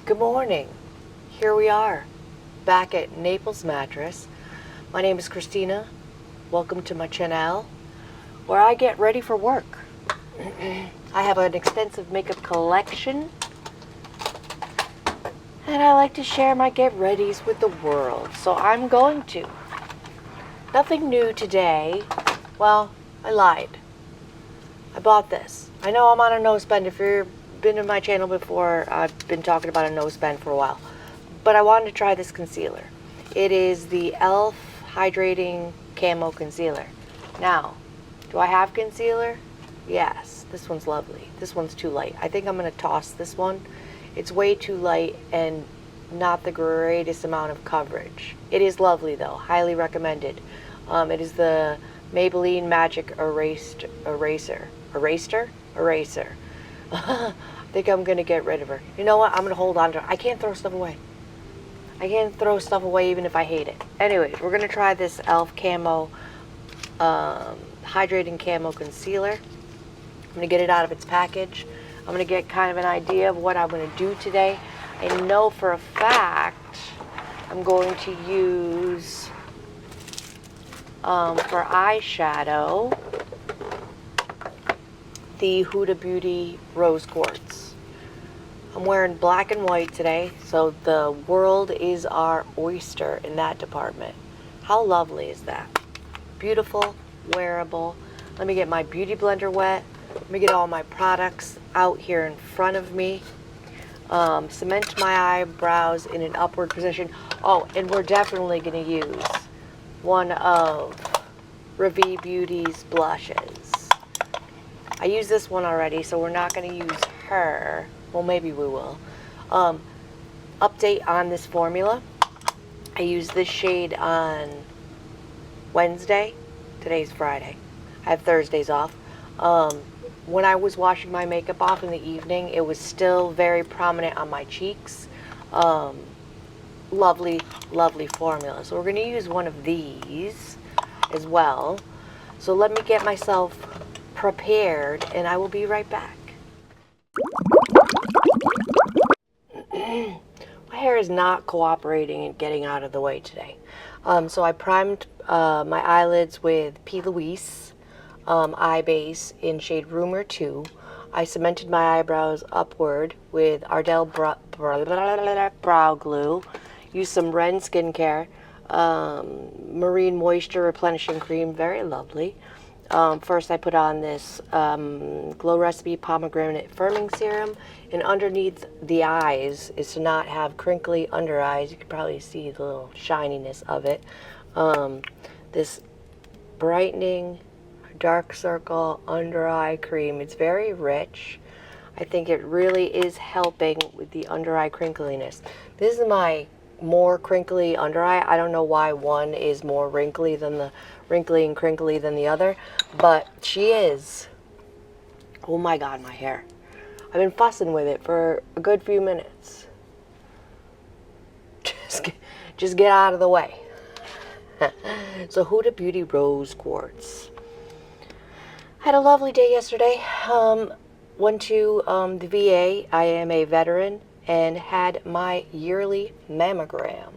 Good morning. Here we are, back at Naples Mattress. My name is Christina. Welcome to my channel, where I get ready for work. I have an extensive makeup collection, and I like to share my get-readies with the world. So I'm going to. Nothing new today. Well, I lied. I bought this. I know I'm on a no spend. If you've been to my channel before, I've been talking about a no spend for a while. But I wanted to try this concealer. It is the e.l.f. Hydrating Camo Concealer. Now, do I have concealer? Yes. This one's lovely. This one's too light. I think I'm going to toss this one. It's way too light and not the greatest amount of coverage. It is lovely though. Highly recommended. It is the Maybelline Magic Eraser. I think I'm going to get rid of her. You know what? I'm going to hold on to her. I can't throw stuff away. I can't throw stuff away even if I hate it. Anyways, we're going to try this e.l.f. Camo Hydrating Camo Concealer. I'm going to get it out of its package. I'm going to get kind of an idea of what I'm going to do today. I know for a fact I'm going to use, for eyeshadow, the Huda Beauty Rose Quartz. I'm wearing black and white today, so the world is our oyster in that department. How lovely is that? Beautiful, wearable. Let me get my beauty blender wet. Let me get all my products out here in front of me. Cement my eyebrows in an upward position. Oh, and we're definitely going to use one of Revee Beauty's blushes. I used this one already, so we're not going to use her. Well, maybe we will. Update on this formula. I used this shade on Wednesday. Today's Friday. I have Thursdays off. When I was washing my makeup off in the evening, it was still very prominent on my cheeks. Lovely, lovely formula. So we're going to use one of these as well. So let me get myself prepared, and I will be right back. My hair is not cooperating and getting out of the way today. So I primed my eyelids with P. Louise eye base in shade Rumor 2. I cemented my eyebrows upward with Ardell brow glue. Used some Ren skincare, Marine Moisture Replenishing Cream, very lovely. First I put on this Glow Recipe Pomegranate Firming Serum, and underneath the eyes is to not have crinkly under eyes. You can probably see the little shininess of it. This brightening dark circle under eye cream. It's very rich. I think it really is helping with the under eye crinkliness. This is my more crinkly under eye. I don't know why one is more wrinkly than the and crinkly than the other, but she is. Oh my god, my hair. I've been fussing with it for a good few minutes. Just get out of the way. So Huda Beauty Rose Quartz. Had a lovely day yesterday. Went to the VA. I am a veteran and had my yearly mammogram.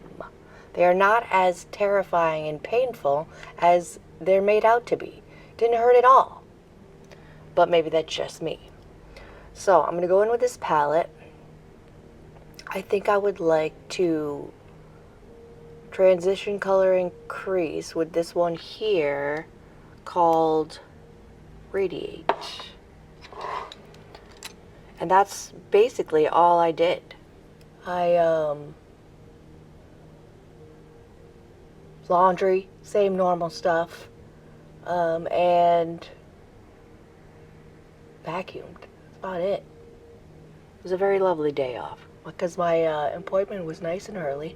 They are not as terrifying and painful as they're made out to be. Didn't hurt at all. But maybe that's just me. So I'm going to go in with this palette. I think I would like to transition color and crease with this one here called Radiate. And that's basically all I did. Laundry, same normal stuff, and vacuumed. That's about it. It was a very lovely day off because my appointment was nice and early.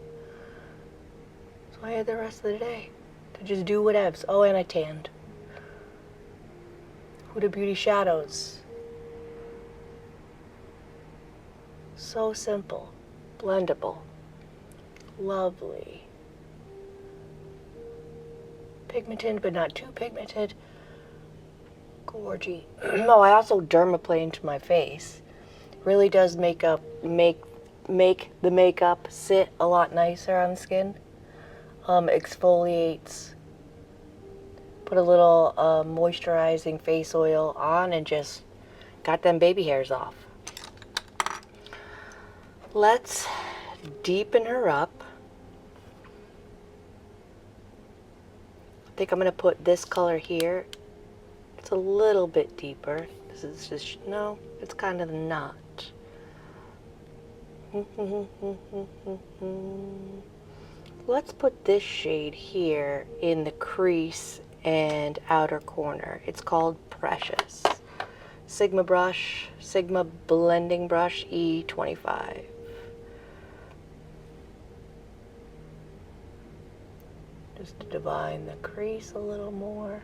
So I had the rest of the day to just do whatevs. Oh, and I tanned. Huda Beauty Shadows. So simple, blendable, lovely. Pigmented, but not too pigmented. Gorgy. Oh, I also dermaplaned to my face. Really does make make the makeup sit a lot nicer on the skin. Exfoliates. Put a little moisturizing face oil on and just got them baby hairs off. Let's deepen her up. I think I'm going to put this color here. It's a little bit deeper. This is just, no, it's kind of not. Let's put this shade here in the crease and outer corner. It's called Precious. Sigma brush, Sigma blending brush E25. Just to define the crease a little more.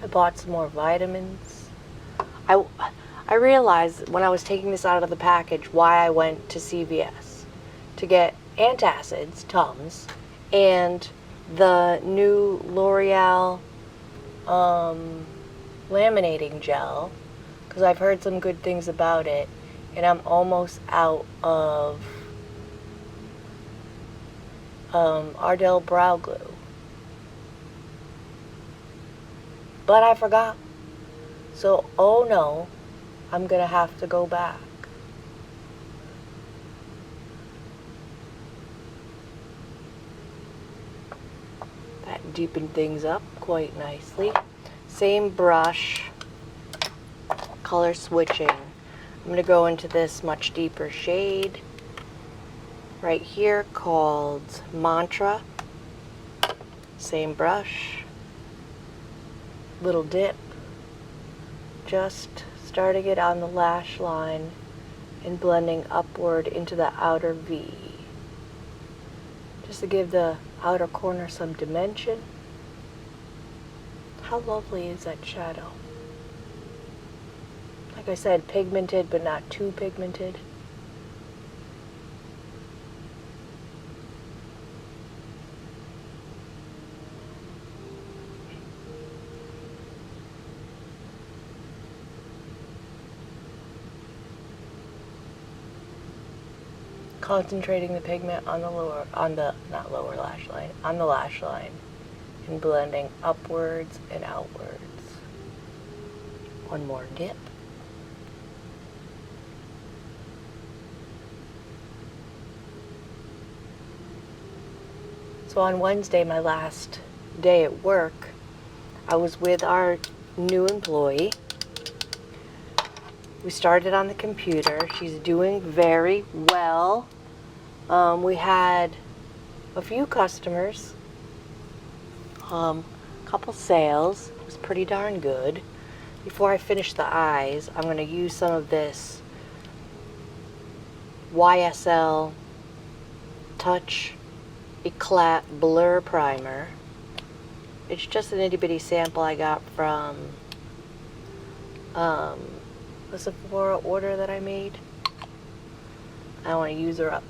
I bought some more vitamins. I realized when I was taking this out of the package why I went to CVS to get antacids, Tums, and the new L'Oreal laminating gel, because I've heard some good things about it, and I'm almost out of Ardell brow glue. But I forgot. So, oh no, I'm gonna have to go back. That deepened things up quite nicely. Same brush, color switching. I'm gonna go into this much deeper shade right here called Mantra. Same brush. Little dip, just starting it on the lash line and blending upward into the outer V, just to give the outer corner some dimension. How lovely is that shadow? Like I said, pigmented but not too pigmented. Concentrating the pigment on the lower, on the lash line, and blending upwards and outwards. One more dip. So on Wednesday, my last day at work, I was with our new employee. We started on the computer. She's doing very well. We had a few customers, couple sales. It was pretty darn good. Before I finish the eyes, I'm going to use some of this YSL Touch Eclat Blur Primer. It's just an itty bitty sample I got from the Sephora order that I made. I want to use her up.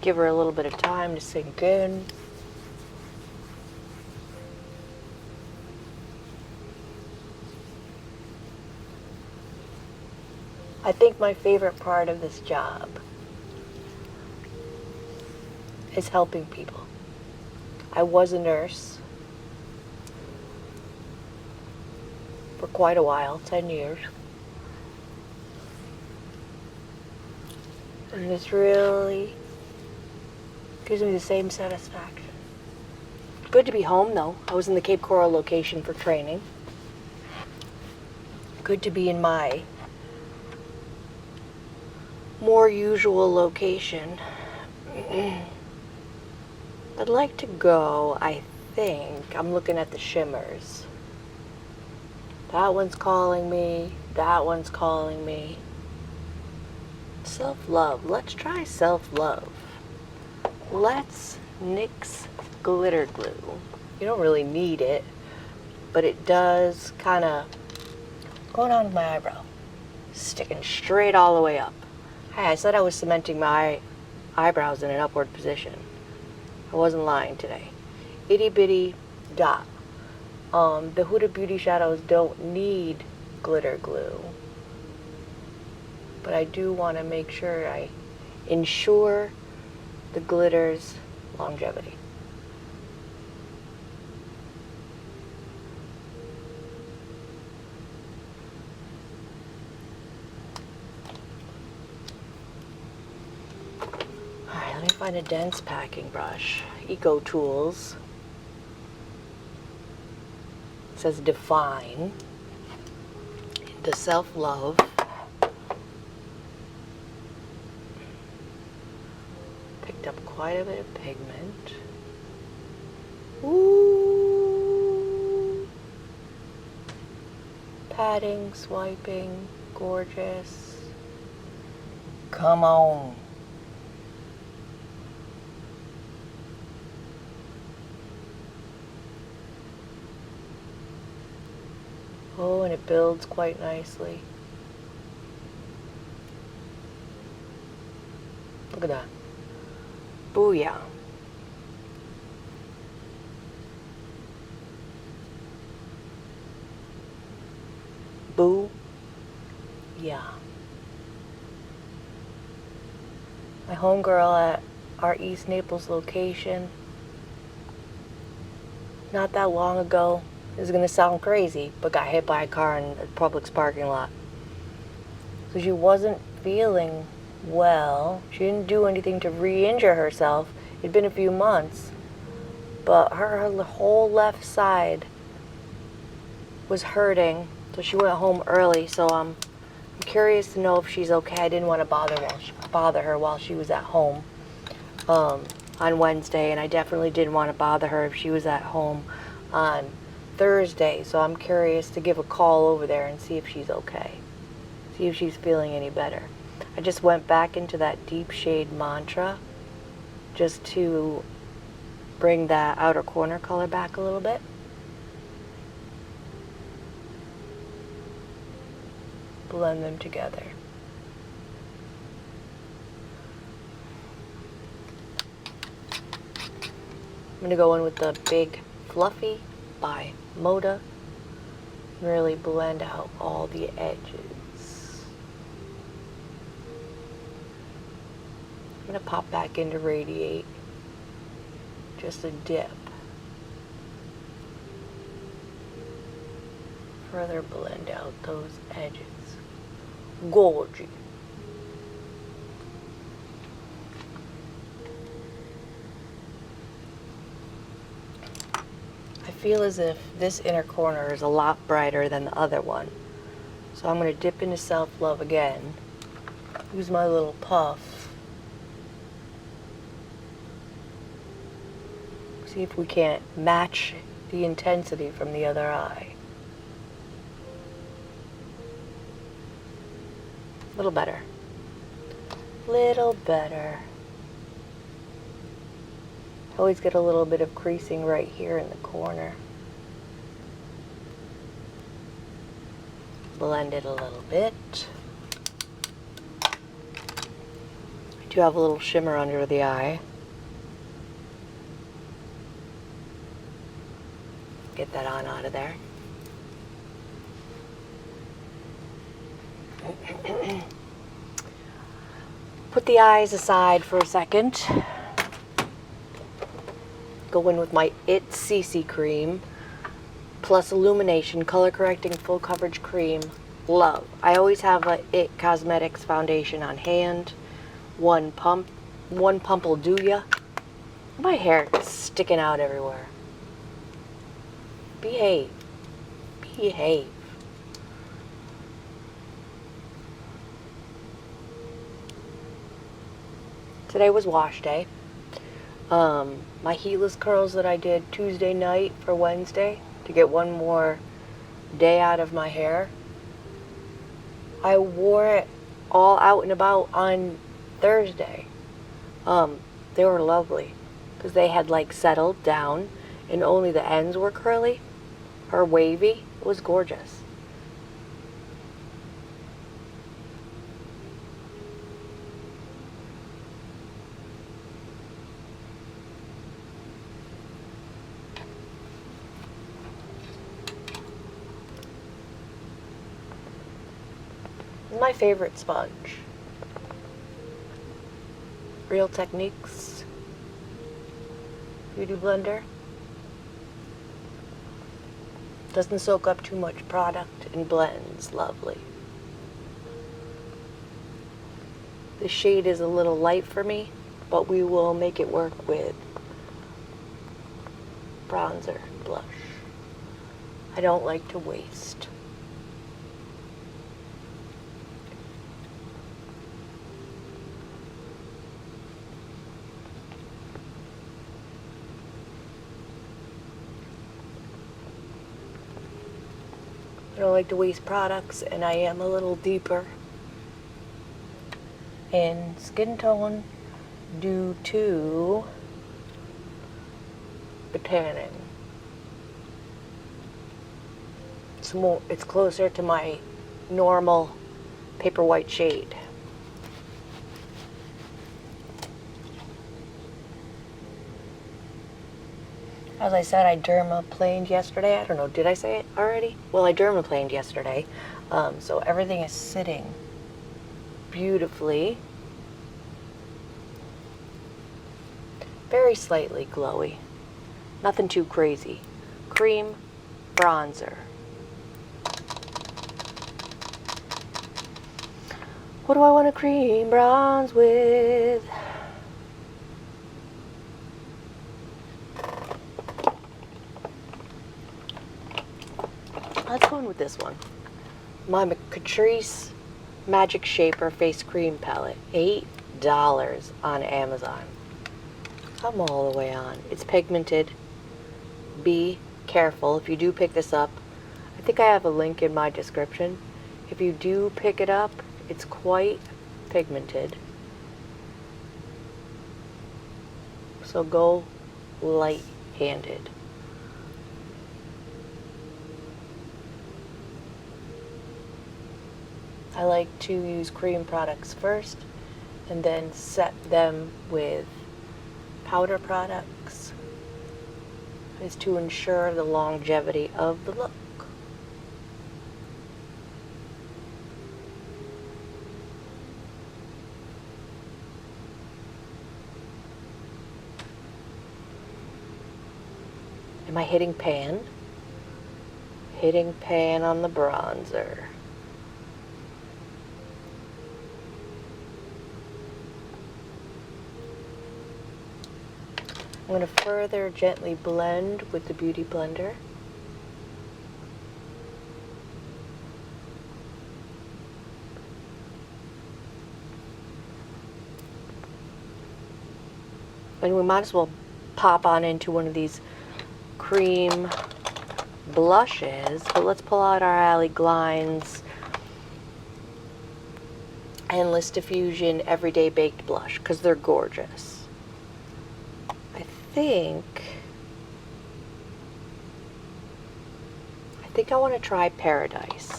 Give her a little bit of time to sink in. I think my favorite part of this job is helping people. I was a nurse for quite a while, 10 years. And this really gives me the same satisfaction. Good to be home though. I was in the Cape Coral location for training. Good to be in my more usual location. I'd like to go, I think, I'm looking at the shimmers. That one's calling me, that one's calling me. Self-love, let's try self-love. Let's NYX glitter glue. You don't really need it, but it does kind of, what's going on with my eyebrow? sticking straight all the way up. Hey, I said I was cementing my eyebrows in an upward position. I wasn't lying today. Itty bitty dot. The Huda Beauty shadows don't need glitter glue, but I do want to make sure I ensure the glitter's longevity. Alright, let me find a dense packing brush. Eco Tools. It says Define. Into Self-Love. Picked up quite a bit of pigment. Ooh. Patting, swiping, gorgeous. Come on. Oh, and it builds quite nicely. Look at that. Booyah. Boo. Yeah. My homegirl at our East Naples location, not that long ago, this is going to sound crazy, but got hit by a car in a Publix parking lot. So she wasn't feeling well. She didn't do anything to re-injure herself. It'd been a few months. But her whole left side was hurting, so she went home early. So I'm curious to know if she's okay. I didn't want to bother her while she was at home on Wednesday, and I definitely didn't want to bother her if she was at home on Thursday. So I'm curious to give a call over there and see if she's okay. See if she's feeling any better. I just went back into that deep shade mantra just to bring that outer corner color back a little bit. Blend them together. I'm going to go in with the Big Fluffy by Moda. Really blend out all the edges. I'm going to pop back into Radiate. Just a dip. Further blend out those edges. Gorgeous. I feel as if this inner corner is a lot brighter than the other one. So I'm going to dip into Self-Love again. Use my little puff. See if we can't match the intensity from the other eye. Little better. Little better. I always get a little bit of creasing right here in the corner. Blend it a little bit. I do have a little shimmer under the eye. Get that on out of there. Put the eyes aside for a second. Go in with my It CC cream plus illumination, color correcting full coverage cream. Love. I always have a It Cosmetics foundation on hand. One pump will do ya. My hair is sticking out everywhere. Behave. Behave. Today was wash day. My heatless curls that I did Tuesday night for Wednesday to get one more day out of my hair, I wore it all out and about on Thursday. They were lovely because they had like settled down and only the ends were curly or wavy. It was gorgeous. My favorite sponge. Real Techniques Beauty Blender. Doesn't soak up too much product and blends lovely. The shade is a little light for me, but we will make it work with bronzer blush. I don't like to waste. I don't like to waste products, and I am a little deeper in skin tone due to the tanning. It's closer to my normal paper white shade. As I said, I dermaplaned yesterday. I don't know, did I say it already? Well, I dermaplaned yesterday. So everything is sitting beautifully. Very slightly glowy. Nothing too crazy. Cream bronzer. What do I want to cream bronze with? Let's go in with this one. My Catrice Magic Shaper Face Cream Palette. $8 on Amazon. Come all the way on. It's pigmented. Be careful if you do pick this up. I think I have a link in my description. If you do pick it up, it's quite pigmented. So go light-handed. I like to use cream products first and then set them with powder products, is to ensure the longevity of the look. Am I hitting pan? Hitting pan on the bronzer. I'm going to further gently blend with the Beauty Blender. And we might as well pop on into one of these cream blushes. But let's pull out our Alley Glines Endless Diffusion Everyday Baked Blush because they're gorgeous. I think I want to try Paradise.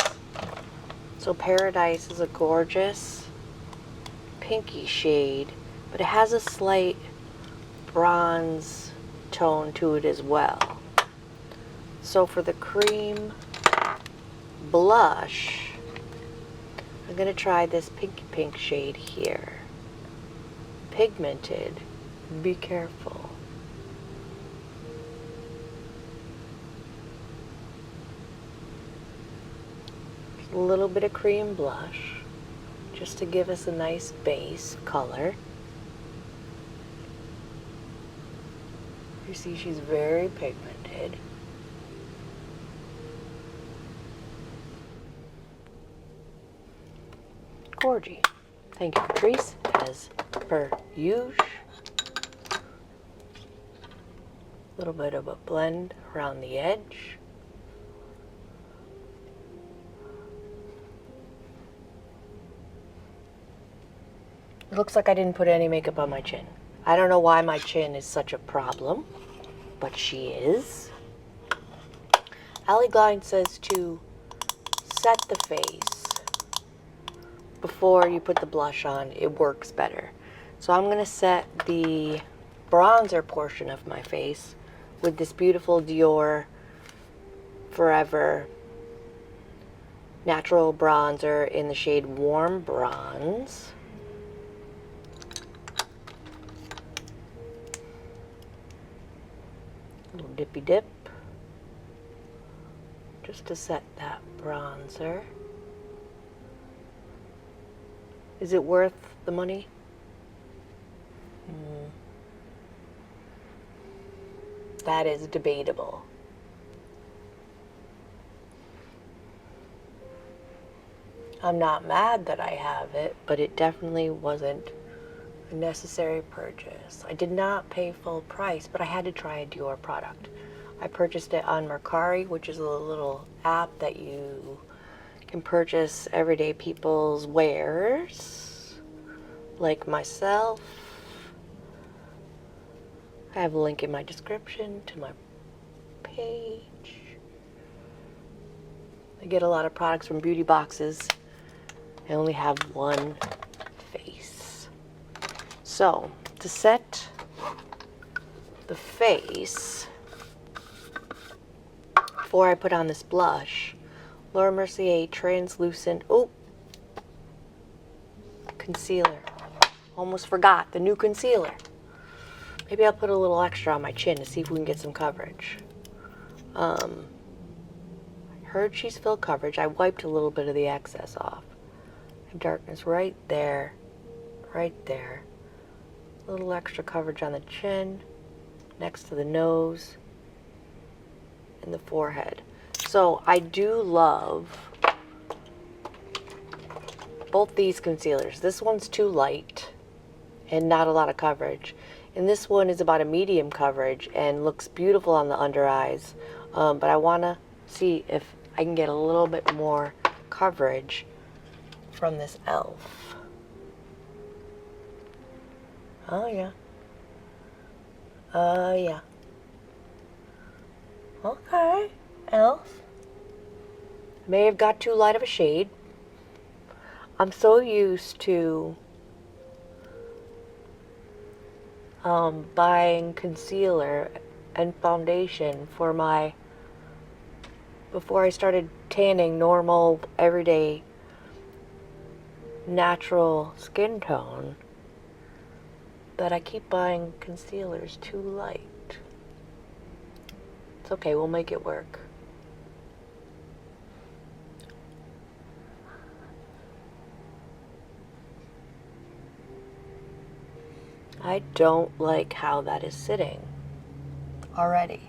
So Paradise is a gorgeous pinky shade, but it has a slight bronze tone to it as well. So for the cream blush, I'm going to try this pinky pink shade here. Pigmented. Be careful. A little bit of cream blush just to give us a nice base color. You see she's very pigmented. Gorgy. Thank you, Catrice, as per usual. A little bit of a blend around the edge. It looks like I didn't put any makeup on my chin. I don't know why my chin is such a problem, but she is. Alley Glide says to set the face before you put the blush on. It works better. So I'm going to set the bronzer portion of my face with this beautiful Dior Forever natural bronzer in the shade Warm Bronze. A little dippy dip, just to set that bronzer. Is it worth the money? That is debatable. I'm not mad that I have it, but it definitely wasn't a necessary purchase. I did not pay full price, but I had to try a Dior product. I purchased it on Mercari, which is a little app that you can purchase everyday people's wares, like myself. I have a link in my description to my page. I get a lot of products from beauty boxes. I only have one face. So, to set the face, before I put on this blush, Laura Mercier Translucent, concealer. Almost forgot, the new concealer. Maybe I'll put a little extra on my chin to see if we can get some coverage. I heard she's filled coverage. I wiped a little bit of the excess off. Darkness right there, right there. A little extra coverage on the chin, next to the nose, and the forehead. So I do love both these concealers. This one's too light and not a lot of coverage. And this one is about a medium coverage and looks beautiful on the under eyes. But I want to see if I can get a little bit more coverage from this e.l.f. Oh yeah. Yeah. Okay, e.l.f. May have got too light of a shade. I'm so used to buying concealer and foundation for my, before I started tanning, normal, everyday, natural skin tone, that I keep buying concealers too light. It's okay, we'll make it work. I don't like how that is sitting already.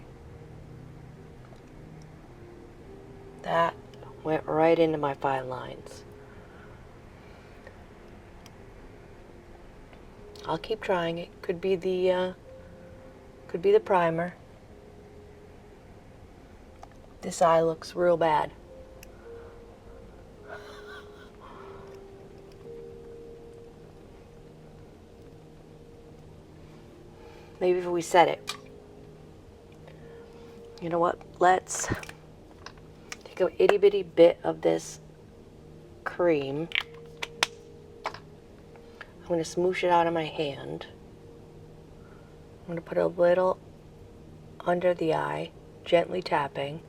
That went right into my fine lines. I'll keep trying it. Could be the primer. This eye looks real bad. Maybe if we set it. You know what? Let's take an itty bitty bit of this cream. I'm going to smoosh it out of my hand. I'm going to put a little under the eye, gently tapping.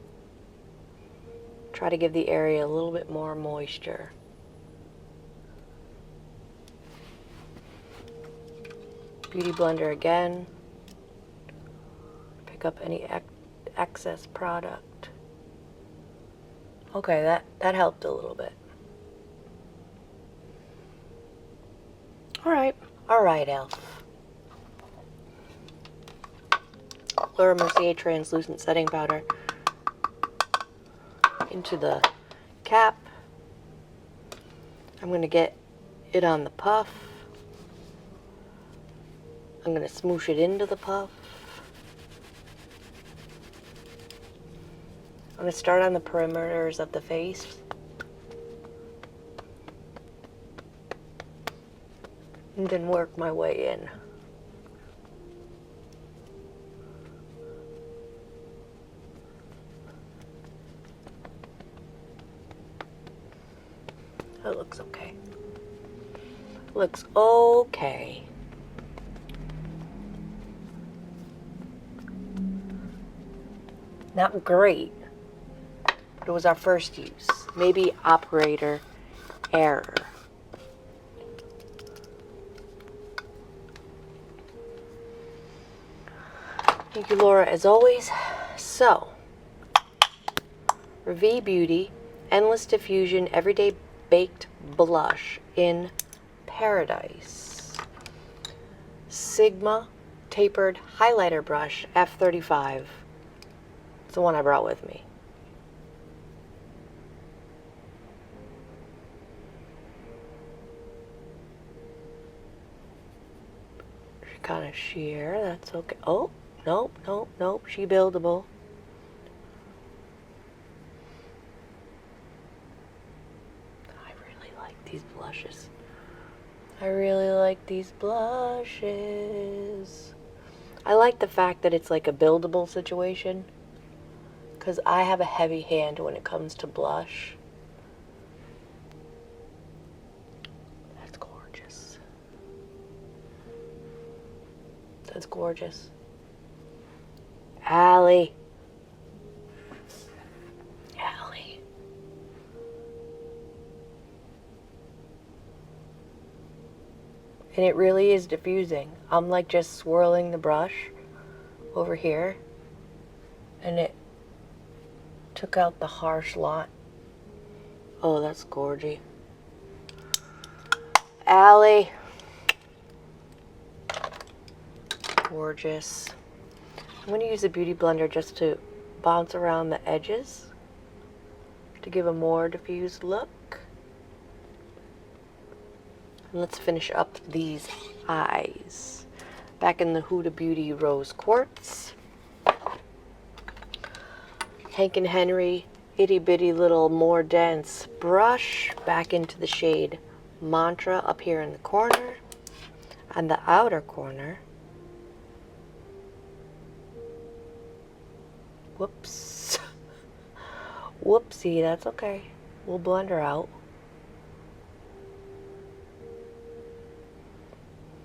Try to give the area a little bit more moisture. Beauty blender again. Pick up any excess product. Okay, that helped a little bit. All right, e.l.f. Laura Mercier Translucent Setting Powder into the cap. I'm going to get it on the puff. I'm going to smoosh it into the puff. I'm going to start on the perimeters of the face. And then work my way in. That looks okay. Looks okay. Not great, but it was our first use. Maybe operator error. Thank you, Laura, as always. So, Revie Beauty, Endless Diffusion Everyday Baked Blush in Paradise. Sigma Tapered Highlighter Brush, F35. It's the one I brought with me. She kind of sheer, that's okay. Oh, nope, nope, nope, she buildable. These blushes. I really like these blushes. I like the fact that it's like a buildable situation, because I have a heavy hand when it comes to blush. That's gorgeous. That's gorgeous. Allie. And it really is diffusing. I'm like just swirling the brush over here, and it took out the harsh lot. Oh, that's gorgy. Allie. Gorgeous. I'm going to use a beauty blender just to bounce around the edges to give a more diffused look. Let's finish up these eyes. Back in the Huda Beauty Rose Quartz. Hank and Henry itty bitty little more dense brush. Back into the shade Mantra up here in the corner. And the outer corner. Whoops. Whoopsie, that's okay. We'll blend her out.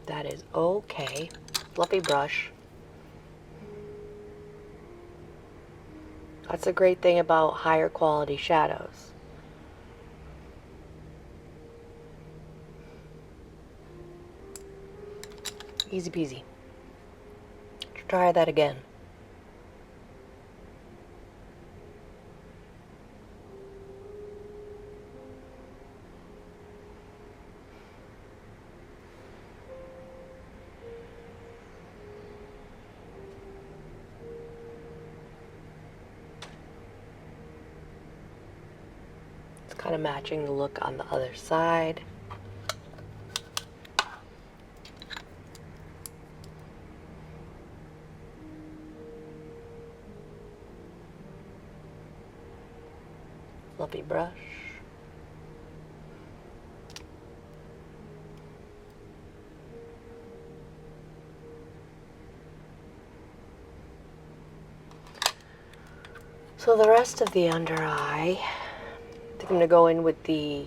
That is okay. Fluffy brush. That's a great thing about higher quality shadows. Easy peasy. Try that again. Kind of matching the look on the other side. Fluffy brush. So the rest of the under eye, I think I'm going to go in with the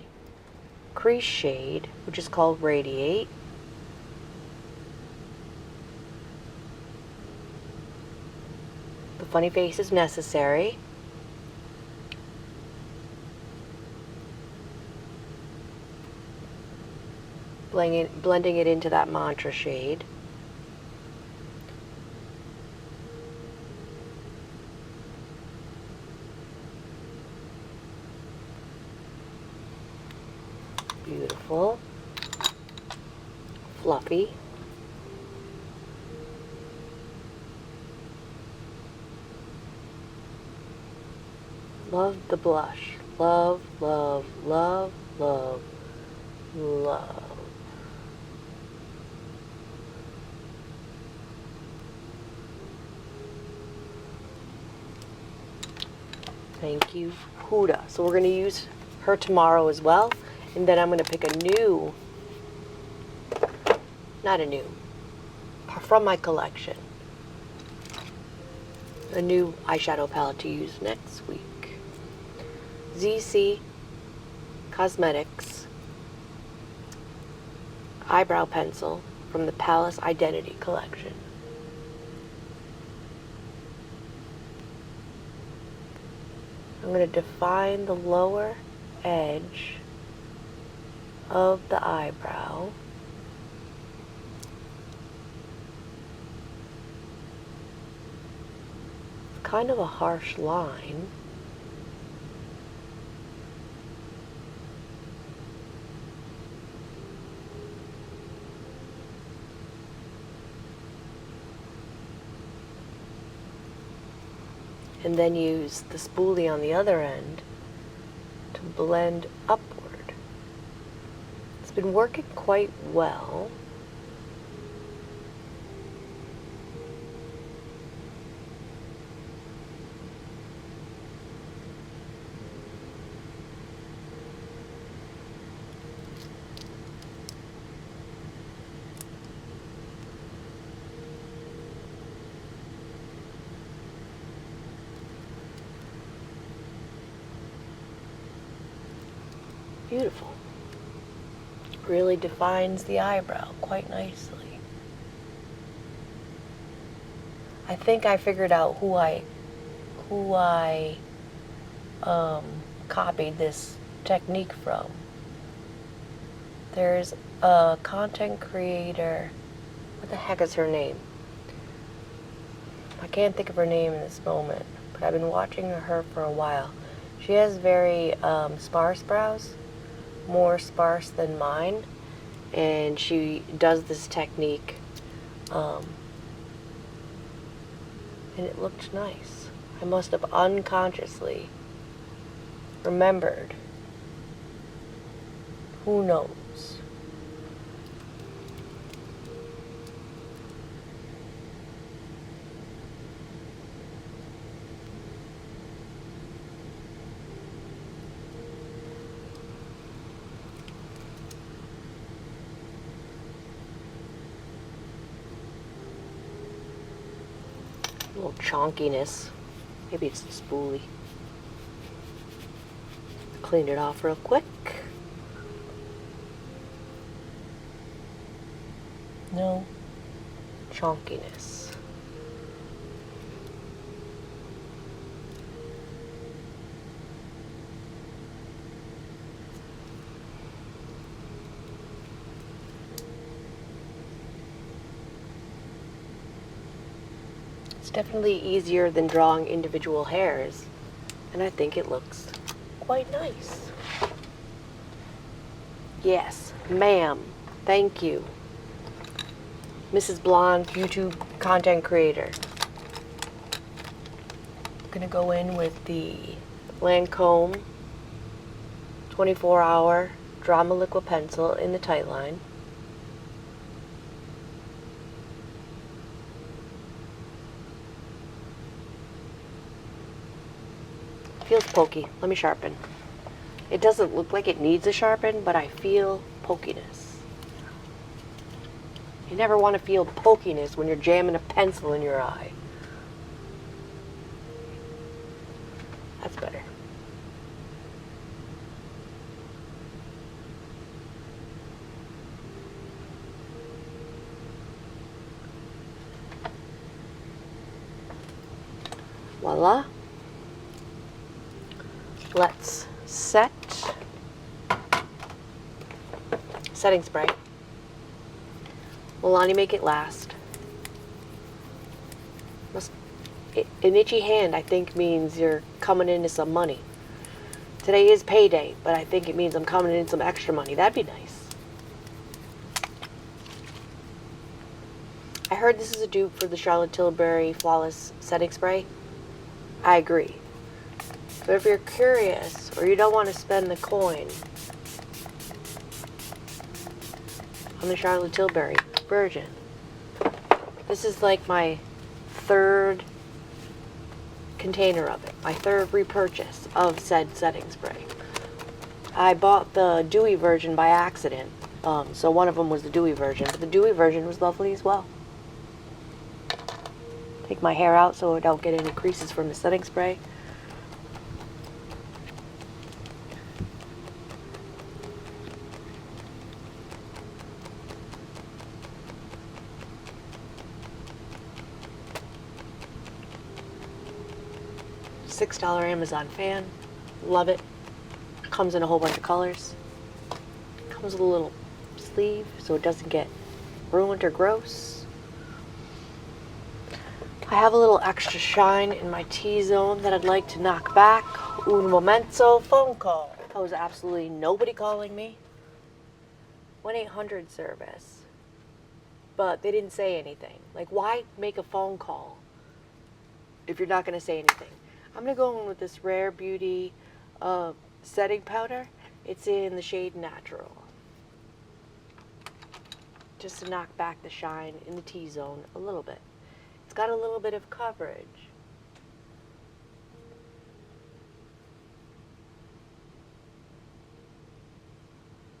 crease shade, which is called Radiate. The funny face is necessary. Blending it into that Mantra shade. Beautiful. Fluffy. Love the blush. Love, love, love, love, love. Thank you, Huda. So we're going to use her tomorrow as well. And then I'm going to pick a new, not a new, from my collection, a new eyeshadow palette to use next week. Zeesea Cosmetics eyebrow pencil from the Palace Identity collection. I'm going to define the lower edge of the eyebrow. Kind of a harsh line. And then use the spoolie on the other end to blend upward. It's been working quite well. Beautiful. Really defines the eyebrow quite nicely. I think I figured out who I copied this technique from. There's a content creator. What the heck is her name? I can't think of her name in this moment, but I've been watching her for a while. She has very sparse brows, more sparse than mine, and she does this technique, and it looked nice. I must have unconsciously remembered. Who knows? A little chonkiness. Maybe it's the spoolie. Clean it off real quick. No chonkiness. It's definitely easier than drawing individual hairs, and I think it looks quite nice. Yes, ma'am. Thank you. Mrs. Blonde, YouTube content creator. I'm gonna go in with the Lancome 24-hour Drama Liquid Pencil in the tight line. Feels pokey. Let me sharpen. It doesn't look like it needs a sharpen, but I feel pokiness. You never want to feel pokiness when you're jamming a pencil in your eye. That's better. Voila. Let's set setting spray. Will Lonnie make it last? An itchy hand, I think, means you're coming into some money. Today is payday, but I think it means I'm coming in some extra money. That'd be nice. I heard this is a dupe for the Charlotte Tilbury Flawless Setting Spray. I agree. But if you're curious or you don't want to spend the coin on the Charlotte Tilbury version, this is like my third container of it, my third repurchase of said setting spray. I bought the dewy version by accident, so one of them was the dewy version, but the dewy version was lovely as well. Take my hair out so I don't get any creases from the setting spray. $6 Amazon fan. Love it. Comes in a whole bunch of colors. Comes with a little sleeve so it doesn't get ruined or gross. I have a little extra shine in my T-zone that I'd like to knock back. Un momento, phone call. That was absolutely nobody calling me. 1-800 service. But they didn't say anything. Like, why make a phone call if you're not going to say anything? I'm going to go in with this Rare Beauty setting powder. It's in the shade Natural. Just to knock back the shine in the T-zone a little bit. It's got a little bit of coverage.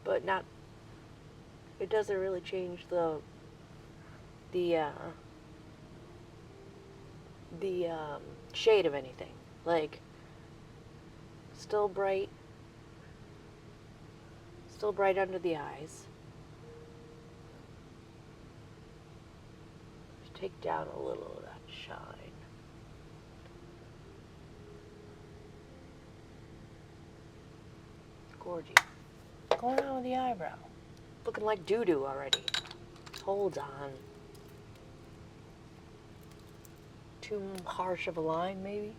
But not, it doesn't really change the shade of anything. Like, still bright under the eyes. Just take down a little of that shine. Gorgeous. What's going on with the eyebrow? Looking like doo-doo already. Hold on. Too harsh of a line, maybe?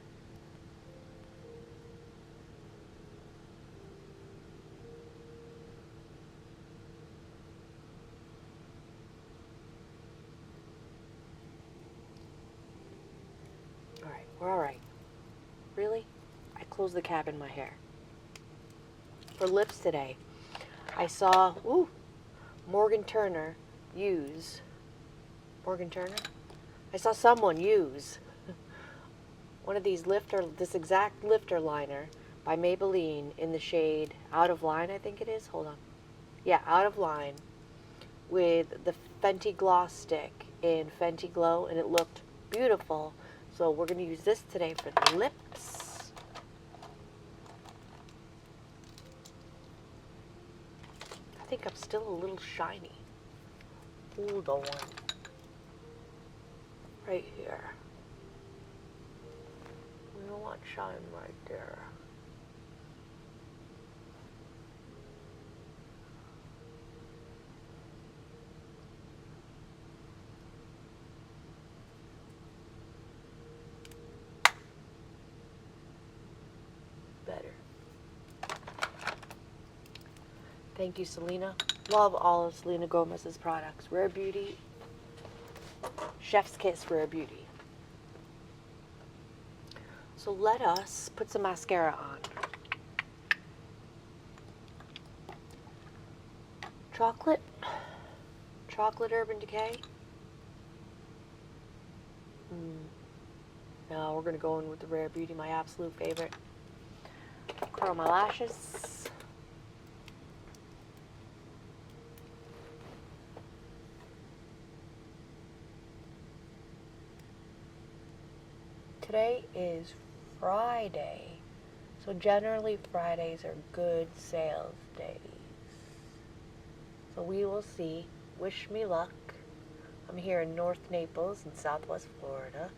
Alright, we're alright. Really? I closed the cap in my hair. For lips today, I saw, Morgan Turner use. Morgan Turner? I saw someone use one of these this exact lifter liner by Maybelline in the shade Out of Line, I think it is. Hold on. Yeah, Out of Line with the Fenty Gloss stick in Fenty Glow, and it looked beautiful. So we're going to use this today for the lips. I think I'm still a little shiny. Hold on. Right here. We don't want shine right there. Better. Thank you, Selena. Love all of Selena Gomez's products. Rare Beauty. Chef's Kiss Rare Beauty. So let us put some mascara on. Chocolate Urban Decay. No, we're going to go in with the Rare Beauty, my absolute favorite. Curl my lashes. Today is Friday, so generally Fridays are good sales days. So we will see. Wish me luck. I'm here in North Naples in Southwest Florida.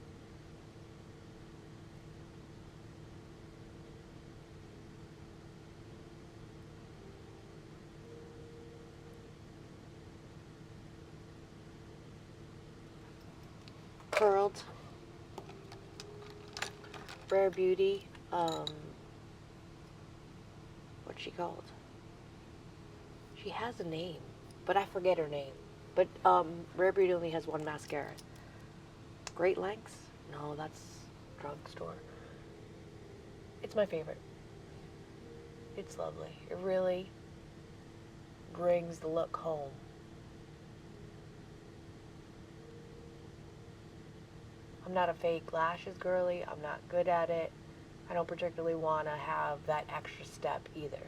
Curled. Rare Beauty, what's she called? She has a name, but I forget her name. But Rare Beauty only has one mascara. Great Lengths? No, that's drugstore. It's my favorite. It's lovely. It really brings the look home. I'm not a fake lashes girly. I'm not good at it. I don't particularly want to have that extra step either.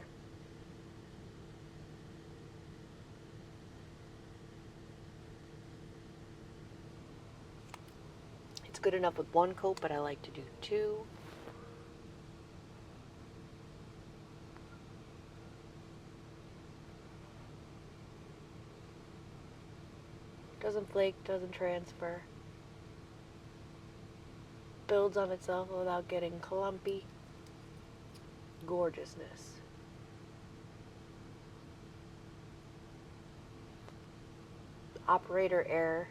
It's good enough with one coat, but I like to do two. Doesn't flake, doesn't transfer. Builds on itself without getting clumpy. Gorgeousness. operator error.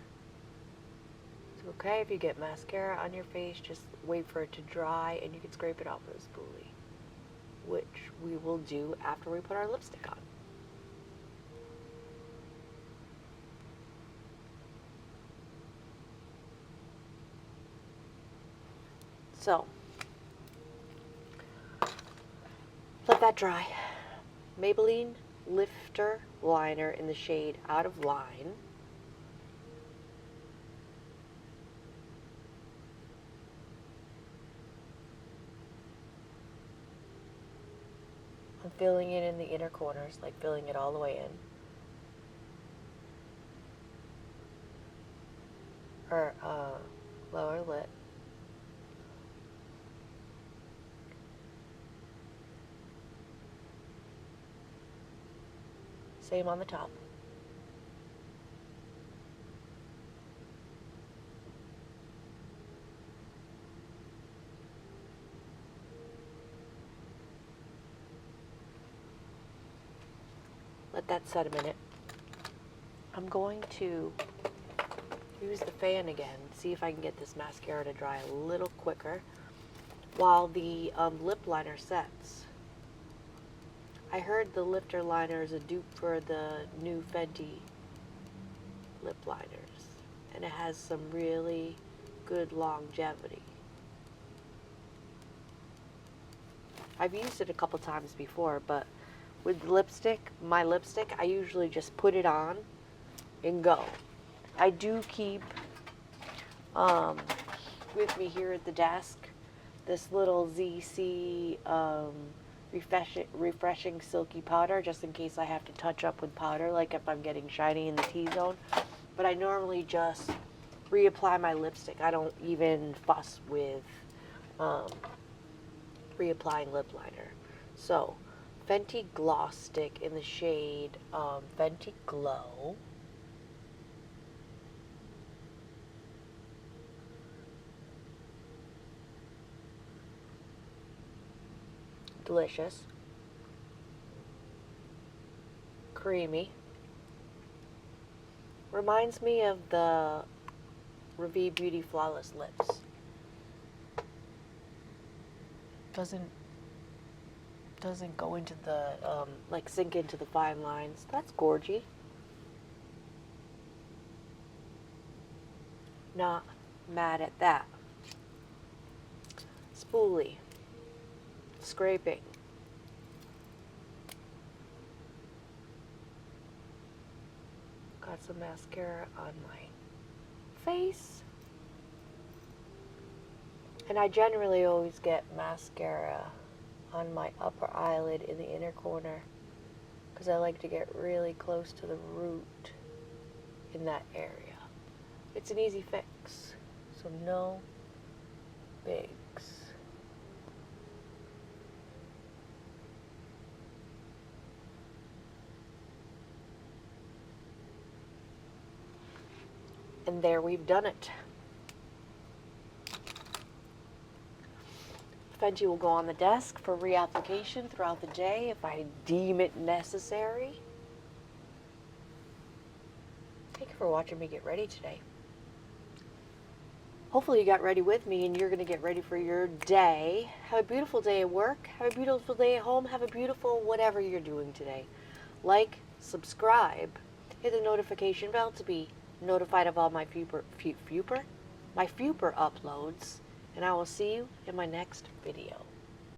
It's okay if you get mascara on your face, just wait for it to dry and you can scrape it off with a spoolie, which we will do after we put our lipstick on. So, let that dry. Maybelline Lifter Liner in the shade Out of Line. I'm filling it in the inner corners, like filling it all the way in. Or lower lip. Same on the top. Let that set a minute. I'm going to use the fan again, see if I can get this mascara to dry a little quicker while the lip liner sets. I heard the lifter liner is a dupe for the new Fenty lip liners, and it has some really good longevity. I've used it a couple times before, but with lipstick, my lipstick, I usually just put it on and go. I do keep with me here at the desk this little Zeesea refreshing silky powder, just in case I have to touch up with powder, like if I'm getting shiny in the T-zone. But I normally just reapply my lipstick. I don't even fuss with reapplying lip liner. So, Fenty Gloss Stick in the shade Fenty Glow. Delicious. Creamy. Reminds me of the Revee Beauty Flawless Lips. Doesn't go into the, like sink into the fine lines. That's gorgy. Not mad at that. Spoolie. Scraping. Got some mascara on my face. And I generally always get mascara on my upper eyelid in the inner corner because I like to get really close to the root in that area. It's an easy fix, so no bigs. And there we've done it. Fenty will go on the desk for reapplication throughout the day if I deem it necessary. Thank you for watching me get ready today. Hopefully you got ready with me and you're going to get ready for your day. Have a beautiful day at work. Have a beautiful day at home. Have a beautiful whatever you're doing today. Like, subscribe, hit the notification bell to be notified of all my future uploads, and I will see you in my next video.